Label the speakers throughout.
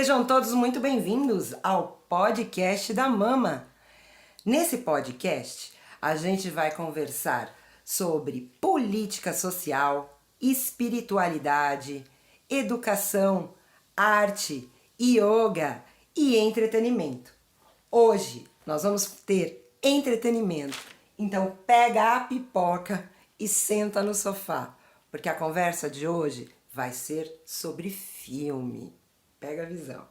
Speaker 1: Sejam todos muito bem-vindos ao podcast da Mama. Nesse podcast, a gente vai conversar sobre política social, espiritualidade, educação, arte, yoga e entretenimento. Hoje nós vamos ter entretenimento, então pega a pipoca e senta no sofá, porque a conversa de hoje vai ser sobre filme. Pega a visão.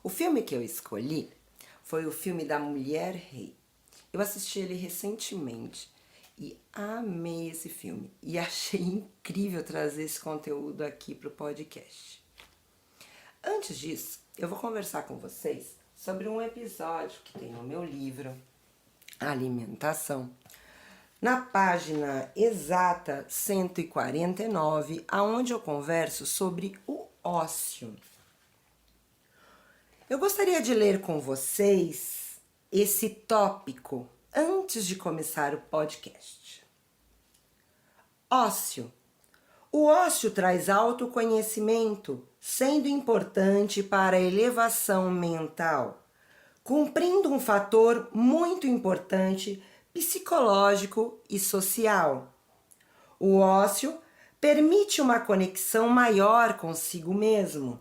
Speaker 1: O filme que eu escolhi foi o filme da Mulher Rei. Eu assisti ele recentemente e amei esse filme. E achei incrível trazer esse conteúdo aqui para o podcast. Antes disso, eu vou conversar com vocês sobre um episódio que tem no meu livro, Alimentação, na página exata 149, aonde eu converso sobre o ócio. Eu gostaria de ler com vocês esse tópico antes de começar o podcast. Ócio. O ócio traz autoconhecimento, sendo importante para a elevação mental, cumprindo um fator muito importante psicológico e social. O ócio permite uma conexão maior consigo mesmo.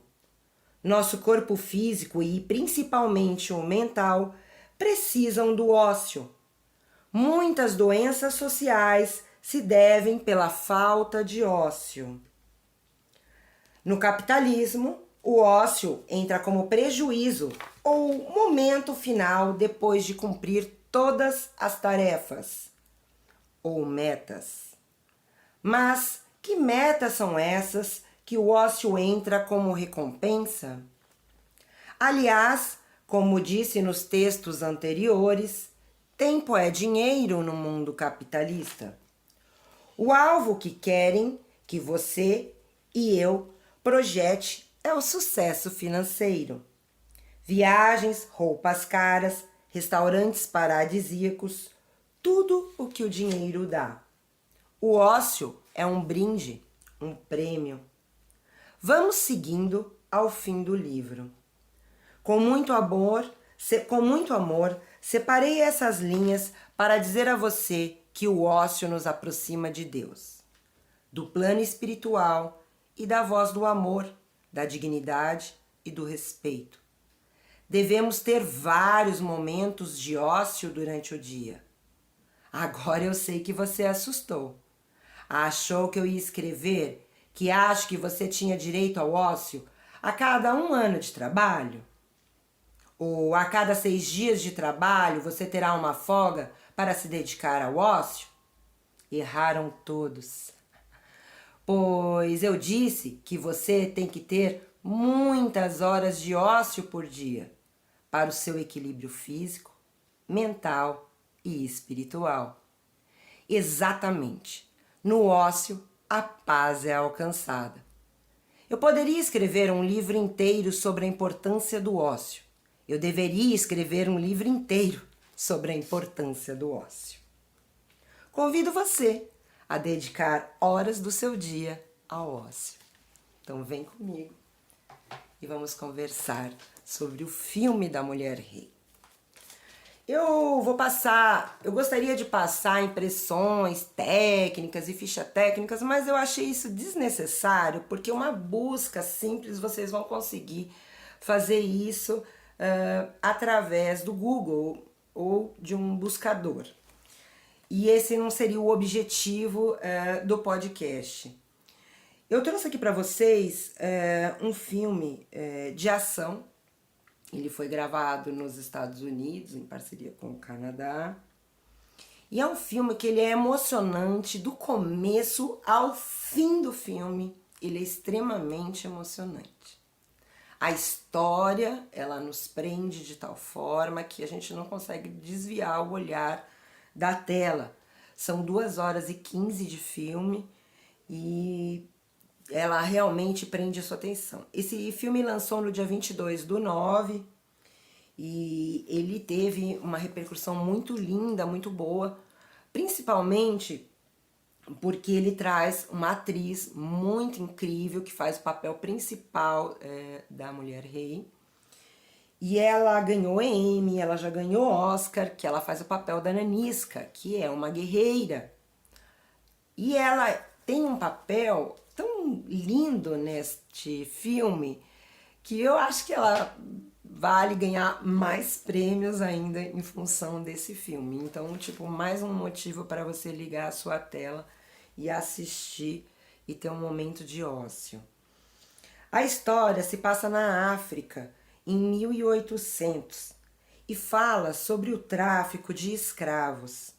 Speaker 1: Nosso corpo físico e principalmente o mental precisam do ócio. Muitas doenças sociais se devem pela falta de ócio. No capitalismo, o ócio entra como prejuízo ou momento final depois de cumprir todas as tarefas ou metas. Mas que metas são essas que o ócio entra como recompensa? Aliás, como disse nos textos anteriores, tempo é dinheiro no mundo capitalista. O alvo que querem que você e eu projete é o sucesso financeiro. Viagens, roupas caras, restaurantes paradisíacos, tudo o que o dinheiro dá. O ócio é um brinde, um prêmio. Vamos seguindo ao fim do livro. Com muito amor, separei essas linhas para dizer a você que o ócio nos aproxima de Deus, do plano espiritual e da voz do amor, da dignidade e do respeito. Devemos ter vários momentos de ócio durante o dia. Agora eu sei que você assustou. Achou que eu ia escrever que acho que você tinha direito ao ócio a cada 1 ano de trabalho? Ou a cada 6 dias de trabalho você terá uma folga para se dedicar ao ócio? Erraram todos. Pois eu disse que você tem que ter muitas horas de ócio por dia para o seu equilíbrio físico, mental e espiritual. Exatamente. No ócio, a paz é alcançada. Eu poderia escrever um livro inteiro sobre a importância do ócio. Eu deveria escrever um livro inteiro sobre a importância do ócio. Convido você a dedicar horas do seu dia ao ócio. Então vem comigo e vamos conversar sobre o filme da Mulher Rei. Eu gostaria de passar impressões técnicas e fichas técnicas, mas eu achei isso desnecessário, porque uma busca simples vocês vão conseguir fazer isso através do Google ou de um buscador. E esse não seria o objetivo do podcast. Eu trouxe aqui para vocês um filme de ação. Ele foi gravado nos Estados Unidos, em parceria com o Canadá. E é um filme que ele é emocionante do começo ao fim do filme. Ele é extremamente emocionante. A história, ela nos prende de tal forma que a gente não consegue desviar o olhar da tela. São 2 horas e 15 de filme e ela realmente prende a sua atenção. Esse filme lançou no dia 22/9 e ele teve uma repercussão muito linda, muito boa, principalmente porque ele traz uma atriz muito incrível que faz o papel principal da mulher rei. E ela ganhou Emmy, ela já ganhou Oscar, que ela faz o papel da Nanisca, que é uma guerreira. E ela tem um papel tão lindo neste filme que eu acho que ela vale ganhar mais prêmios ainda em função desse filme. Então, tipo, mais um motivo para você ligar a sua tela e assistir e ter um momento de ócio. A história se passa na África, em 1800, e fala sobre o tráfico de escravos.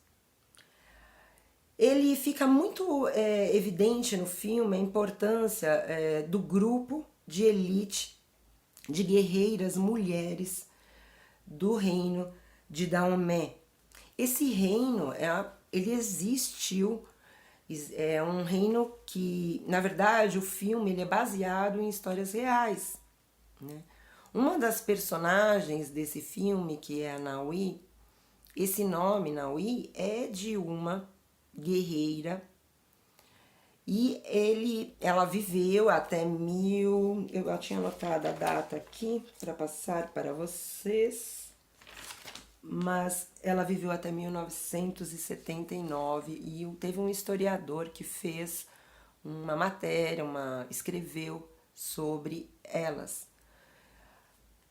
Speaker 1: Ele fica muito evidente no filme a importância do grupo de elite de guerreiras mulheres do reino de Daomé. Esse reino, ele existiu, é um reino que, na verdade, o filme ele é baseado em histórias reais, né? Uma das personagens desse filme, que é a Naui, esse nome, Naui, é de uma guerreira e ela viveu até eu tinha anotado a data aqui para passar para vocês, mas ela viveu até 1979 e teve um historiador que fez uma matéria, escreveu sobre elas.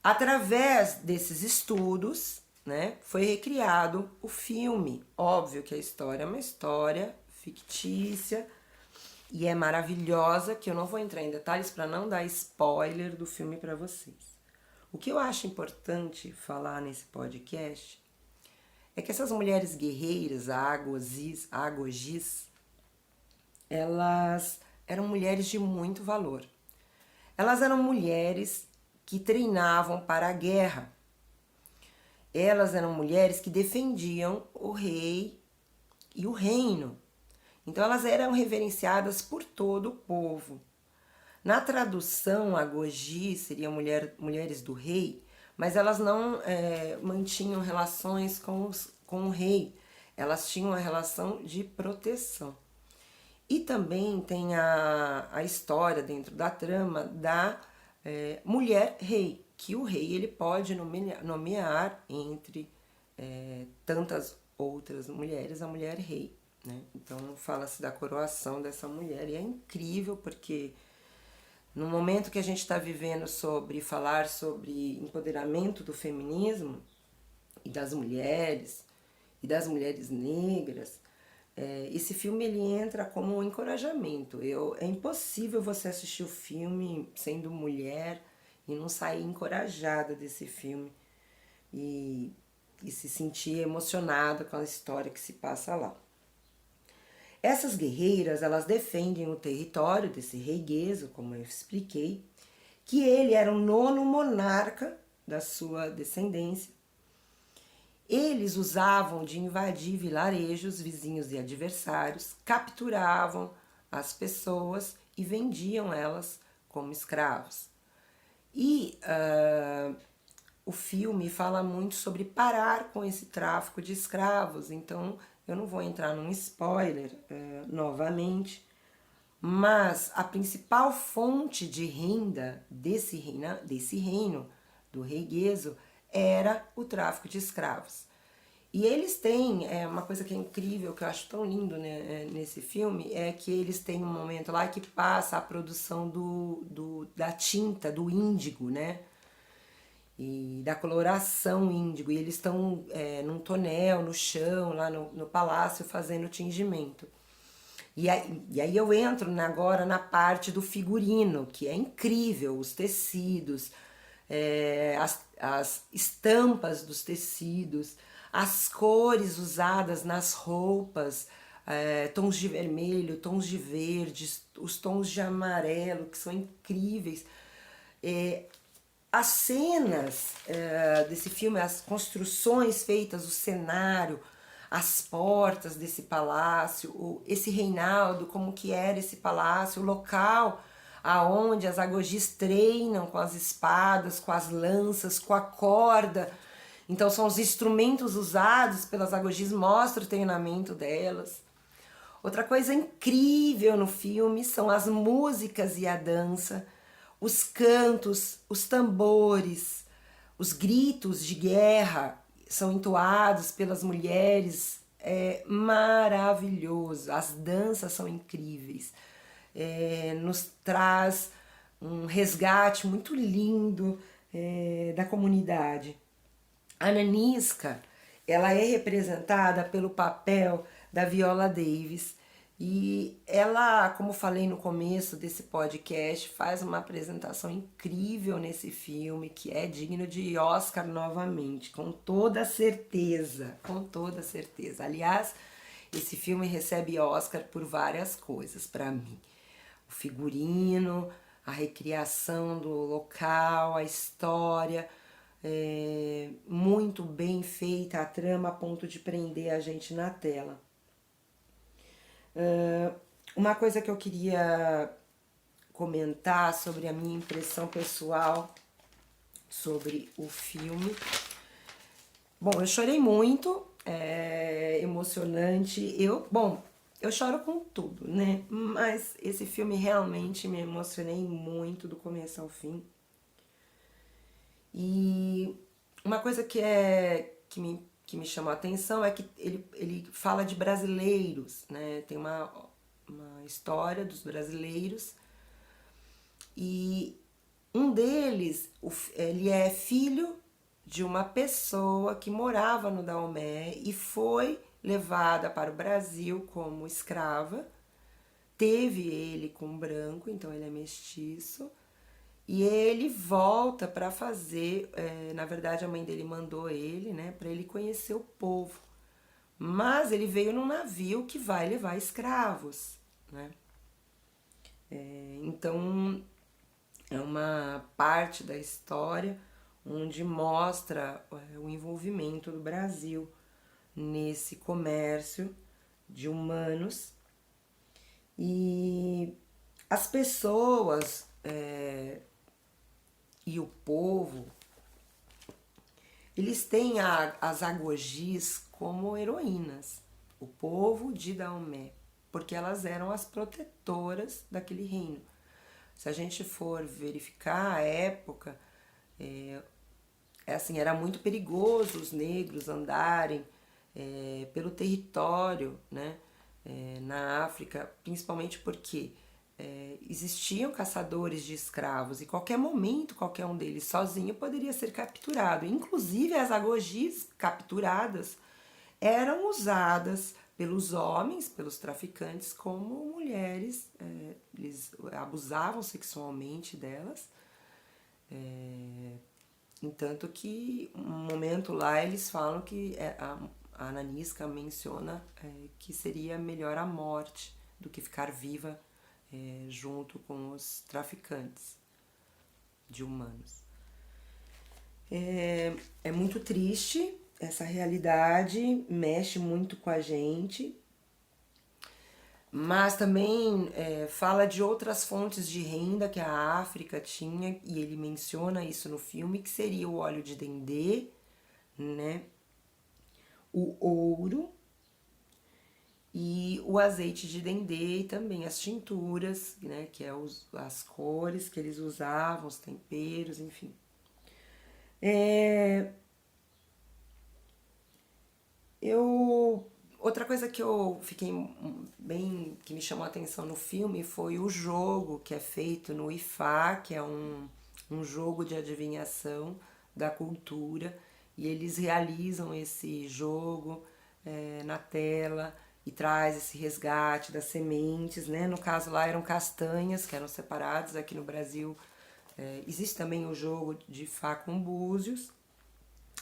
Speaker 1: Através desses estudos, né, foi recriado o filme. Óbvio que a história é uma história fictícia e é maravilhosa, que eu não vou entrar em detalhes para não dar spoiler do filme para vocês. O que eu acho importante falar nesse podcast é que essas mulheres guerreiras, a Agogis, elas eram mulheres de muito valor. Elas eram mulheres que treinavam para a guerra. Elas eram mulheres que defendiam o rei e o reino. Então elas eram reverenciadas por todo o povo. Na tradução, Agogi seria mulheres do rei, mas elas não mantinham relações com o rei. Elas tinham uma relação de proteção. E também tem a história dentro da trama da mulher rei, que o rei ele pode nomear entre tantas outras mulheres a mulher rei, né? Então fala-se da coroação dessa mulher e é incrível porque no momento que a gente está vivendo falar sobre empoderamento do feminismo e das mulheres negras, esse filme ele entra como um encorajamento. É impossível você assistir o filme sendo mulher e não sair encorajada desse filme e se sentir emocionada com a história que se passa lá. Essas guerreiras, elas defendem o território desse rei Guezo, como eu expliquei, que ele era o nono monarca da sua descendência. Eles usavam de invadir vilarejos vizinhos e adversários, capturavam as pessoas e vendiam elas como escravos. E o filme fala muito sobre parar com esse tráfico de escravos, então eu não vou entrar num spoiler novamente, mas a principal fonte de renda desse reino do rei Guezo era o tráfico de escravos. E eles têm, uma coisa que é incrível, que eu acho tão lindo, né, nesse filme, é que eles têm um momento lá que passa a produção da tinta, do índigo, né? E da coloração índigo. E eles estão num tonel, no chão, lá no palácio, fazendo tingimento. E aí eu entro agora na parte do figurino, que é incrível, os tecidos, as estampas dos tecidos, as cores usadas nas roupas, tons de vermelho, tons de verde, os tons de amarelo, que são incríveis. As cenas desse filme, as construções feitas, o cenário, as portas desse palácio, esse reinaldo, como que era esse palácio, o local aonde as agogis treinam com as espadas, com as lanças, com a corda. Então são os instrumentos usados pelas agogis, mostra o treinamento delas. Outra coisa incrível no filme são as músicas e a dança, os cantos, os tambores, os gritos de guerra são entoados pelas mulheres. É maravilhoso. As danças são incríveis. Nos traz um resgate muito lindo da comunidade. A Nanisca, ela é representada pelo papel da Viola Davis e ela, como falei no começo desse podcast, faz uma apresentação incrível nesse filme que é digno de Oscar novamente, com toda certeza, com toda certeza. Aliás, esse filme recebe Oscar por várias coisas para mim. O figurino, a recriação do local, a história, muito bem feita a trama a ponto de prender a gente na tela. Uma coisa que eu queria comentar sobre a minha impressão pessoal sobre o filme. Bom, eu chorei muito, é emocionante. Eu choro com tudo, né? Mas esse filme realmente me emocionei muito do começo ao fim. E uma coisa que me chamou a atenção é que ele fala de brasileiros, né? Tem uma história dos brasileiros e um deles, ele é filho de uma pessoa que morava no Daomé e foi levada para o Brasil como escrava. Teve ele com um branco, então ele é mestiço. E ele volta para fazer, na verdade a mãe dele mandou ele, né, para ele conhecer o povo. Mas ele veio num navio que vai levar escravos, né? Então é uma parte da história onde mostra o envolvimento do Brasil nesse comércio de humanos. E as pessoas e o povo, eles têm as agogis como heroínas, o povo de Daomé, porque elas eram as protetoras daquele reino. Se a gente for verificar a época, assim, era muito perigoso os negros andarem pelo território, né, na África, principalmente porque existiam caçadores de escravos e qualquer momento, qualquer um deles sozinho poderia ser capturado. Inclusive as agogis capturadas eram usadas pelos homens, pelos traficantes, como mulheres. Eles abusavam sexualmente delas. Entanto que um momento lá eles falam que a Nanisca menciona que seria melhor a morte do que ficar viva junto com os traficantes de humanos. É muito triste essa realidade, mexe muito com a gente, mas também fala de outras fontes de renda que a África tinha, e ele menciona isso no filme, que seria o óleo de dendê, né? O ouro e o azeite de dendê e também as tinturas, né, que é as cores que eles usavam, os temperos, enfim. Outra coisa que eu fiquei que me chamou a atenção no filme foi o jogo que é feito no Ifá, que é um jogo de adivinhação da cultura, e eles realizam esse jogo na tela e traz esse resgate das sementes, né? No caso lá eram castanhas que eram separadas. Aqui no Brasil existe também o jogo de Fá com búzios.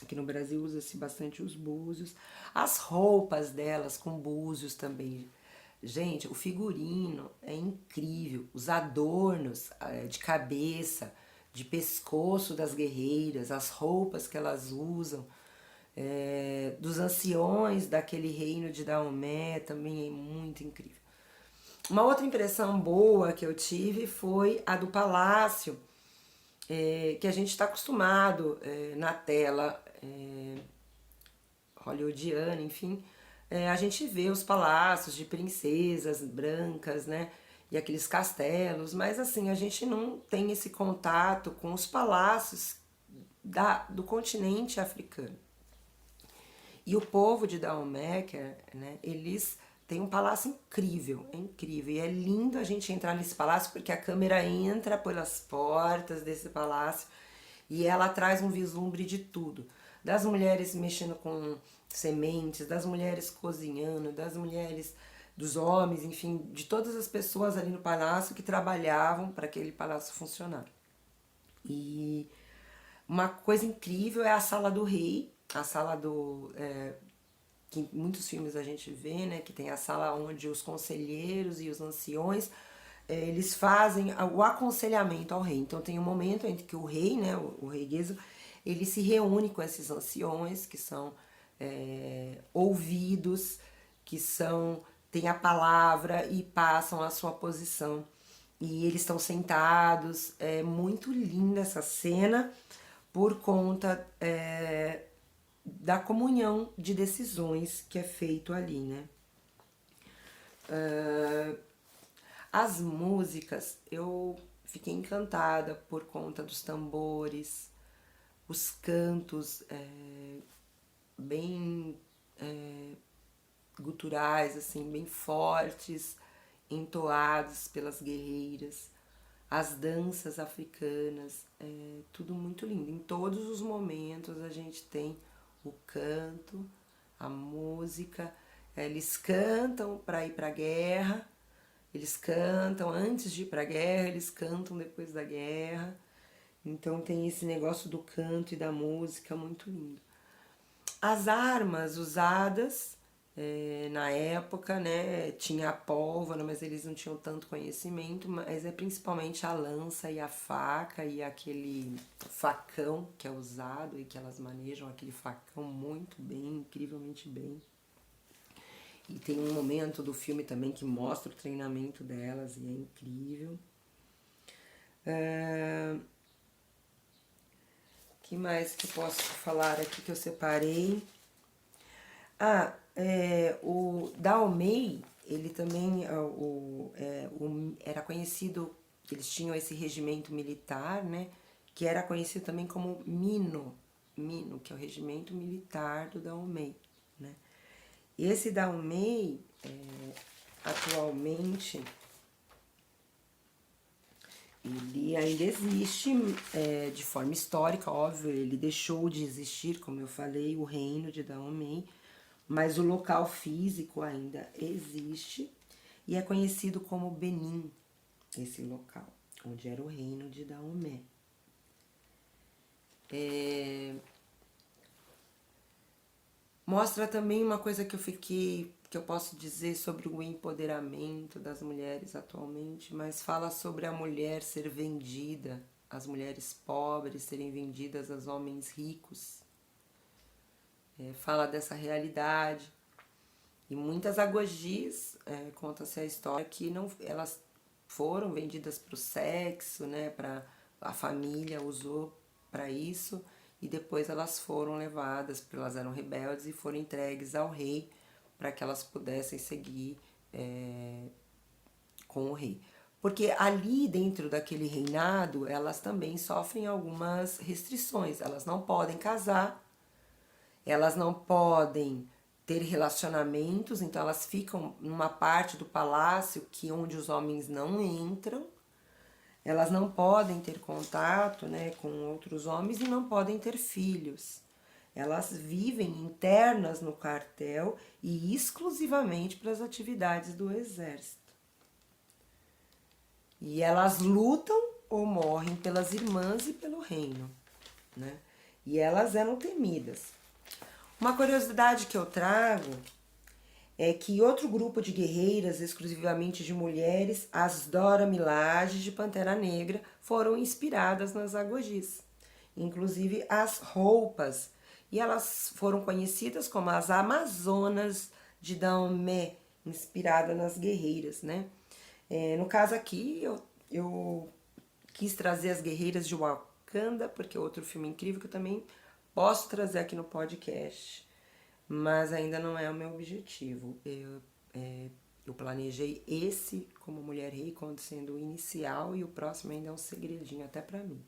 Speaker 1: Aqui no Brasil usa-se bastante os búzios. As roupas delas com búzios também. Gente, o figurino é incrível. Os adornos de cabeça, de pescoço das guerreiras, as roupas que elas usam, dos anciões daquele reino de Daomé, também é muito incrível. Uma outra impressão boa que eu tive foi a do palácio, que a gente está acostumado na tela hollywoodiana, enfim, a gente vê os palácios de princesas brancas, né? E aqueles castelos, mas assim, a gente não tem esse contato com os palácios do continente africano. E o povo de Dahomey, né, eles têm um palácio incrível, é incrível. E é lindo a gente entrar nesse palácio porque a câmera entra pelas portas desse palácio e ela traz um vislumbre de tudo. Das mulheres mexendo com sementes, das mulheres cozinhando, das mulheres, dos homens, enfim, de todas as pessoas ali no palácio que trabalhavam para aquele palácio funcionar. E uma coisa incrível é a sala do rei, a sala do. Que em muitos filmes a gente vê, né? Que tem a sala onde os conselheiros e os anciões eles fazem o aconselhamento ao rei. Então tem um momento em que o rei, né, o rei Gezo, ele se reúne com esses anciões que são ouvidos, que são têm a palavra e passam a sua posição. E eles estão sentados. É muito linda essa cena por conta da comunhão de decisões que é feito ali, né? As músicas, eu fiquei encantada por conta dos tambores, os cantos bem guturais, assim, bem fortes, entoados pelas guerreiras, as danças africanas, tudo muito lindo. Em todos os momentos a gente tem o canto, a música, eles cantam para ir para a guerra, eles cantam antes de ir para a guerra, eles cantam depois da guerra. Então tem esse negócio do canto e da música muito lindo. As armas usadas na época, né, tinha a pólvora, mas eles não tinham tanto conhecimento, mas é principalmente a lança e a faca e aquele facão que é usado e que elas manejam aquele facão muito bem, incrivelmente bem. E tem um momento do filme também que mostra o treinamento delas e é incrível. Que mais que eu posso falar aqui que eu separei? O Dahomey, ele também era conhecido, eles tinham esse regimento militar, né? Que era conhecido também como Mino, que é o regimento militar do Dahomey, né? Esse Dahomey, atualmente, ele ainda existe de forma histórica, óbvio, ele deixou de existir, como eu falei, o reino de Dahomey, mas o local físico ainda existe e é conhecido como Benin, esse local, onde era o reino de Dahomey. Mostra também uma coisa que eu posso dizer sobre o empoderamento das mulheres atualmente, mas fala sobre a mulher ser vendida, as mulheres pobres serem vendidas aos homens ricos. Fala dessa realidade. E muitas agogis, conta-se a história que não, elas foram vendidas para o sexo, né, para a família usou para isso, e depois elas foram levadas, porque elas eram rebeldes, e foram entregues ao rei para que elas pudessem seguir com o rei. Porque ali dentro daquele reinado, elas também sofrem algumas restrições. Elas não podem casar, elas não podem ter relacionamentos, então elas ficam numa parte do palácio que onde os homens não entram. Elas não podem ter contato, né, com outros homens e não podem ter filhos. Elas vivem internas no quartel e exclusivamente para as atividades do exército. E elas lutam ou morrem pelas irmãs e pelo reino, né? E elas eram temidas. Uma curiosidade que eu trago é que outro grupo de guerreiras, exclusivamente de mulheres, as Dora Milaje de Pantera Negra, foram inspiradas nas agogis, inclusive as roupas. E elas foram conhecidas como as Amazonas de Dahomey, inspirada nas guerreiras, né? No caso aqui, eu quis trazer as guerreiras de Wakanda, porque é outro filme incrível que eu também posso trazer aqui no podcast. mas ainda não é o meu objetivo. Eu planejei esse como Mulher Rei como sendo o inicial, e o próximo ainda é um segredinho até pra mim.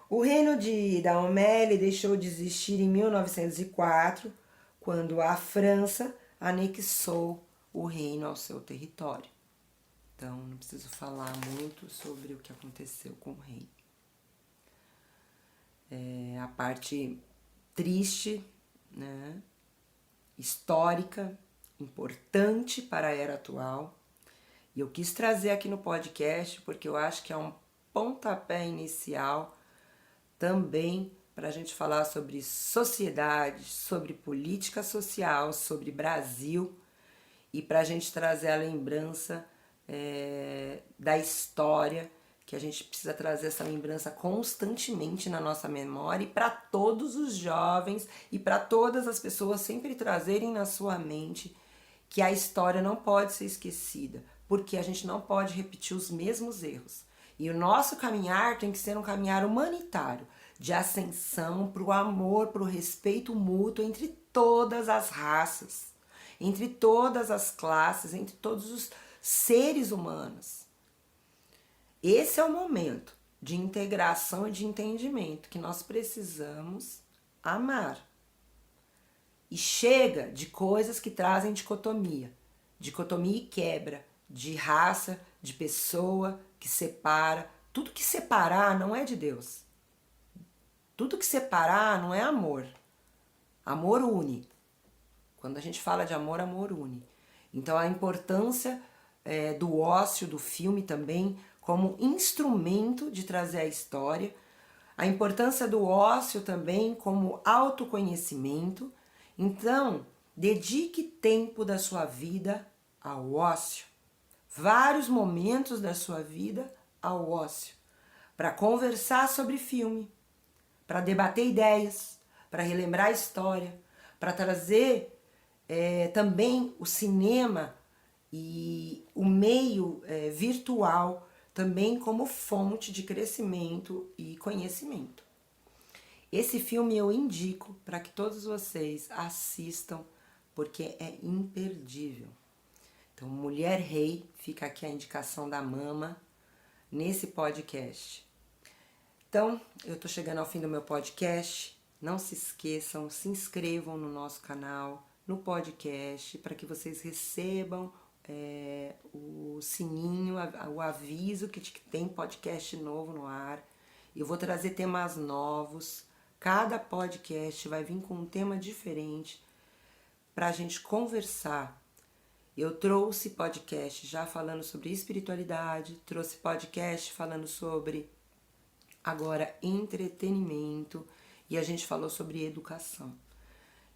Speaker 1: O reino de Dahomey deixou de existir em 1904, quando a França anexou o reino ao seu território. Então, não preciso falar muito sobre o que aconteceu com o reino. A parte triste, né, histórica, importante para a era atual. E eu quis trazer aqui no podcast porque eu acho que é um pontapé inicial também para a gente falar sobre sociedade, sobre política social, sobre Brasil, e para a gente trazer a lembrança da história, que a gente precisa trazer essa lembrança constantemente na nossa memória, e para todos os jovens e para todas as pessoas sempre trazerem na sua mente que a história não pode ser esquecida, porque a gente não pode repetir os mesmos erros. E o nosso caminhar tem que ser um caminhar humanitário, de ascensão para o amor, para o respeito mútuo entre todas as raças, entre todas as classes, entre todos os seres humanos. Esse é o momento de integração e de entendimento que nós precisamos amar. E chega de coisas que trazem dicotomia e quebra, de raça, de pessoa, que separa. Tudo que separar não é de Deus. Tudo que separar não é amor. Amor une. Quando a gente fala de amor, amor une. Então a importância do ócio, do filme também, como instrumento de trazer a história. A importância do ócio também como autoconhecimento. Então, dedique tempo da sua vida ao ócio. Vários momentos da sua vida ao ócio. Para conversar sobre filme, para debater ideias, para relembrar a história, para trazer também o cinema e o meio virtual também como fonte de crescimento e conhecimento. Esse filme eu indico para que todos vocês assistam, porque é imperdível. Então, Mulher Rei, fica aqui a indicação da Mama nesse podcast. Então, eu tô chegando ao fim do meu podcast. Não se esqueçam, se inscrevam no nosso canal, no podcast, para que vocês recebam o sininho, o aviso que tem podcast novo no ar. Eu vou trazer temas novos. Cada podcast vai vir com um tema diferente para a gente conversar. Eu trouxe podcast já falando sobre espiritualidade, trouxe podcast falando sobre agora entretenimento, e a gente falou sobre educação.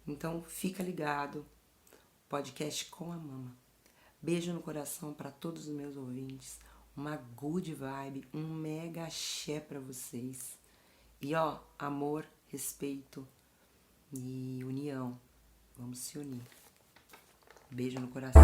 Speaker 1: Então fica ligado, podcast com a Mama. Beijo no coração para todos os meus ouvintes, uma good vibe, um mega axé para vocês. E amor, respeito e união. Vamos se unir. Beijo no coração.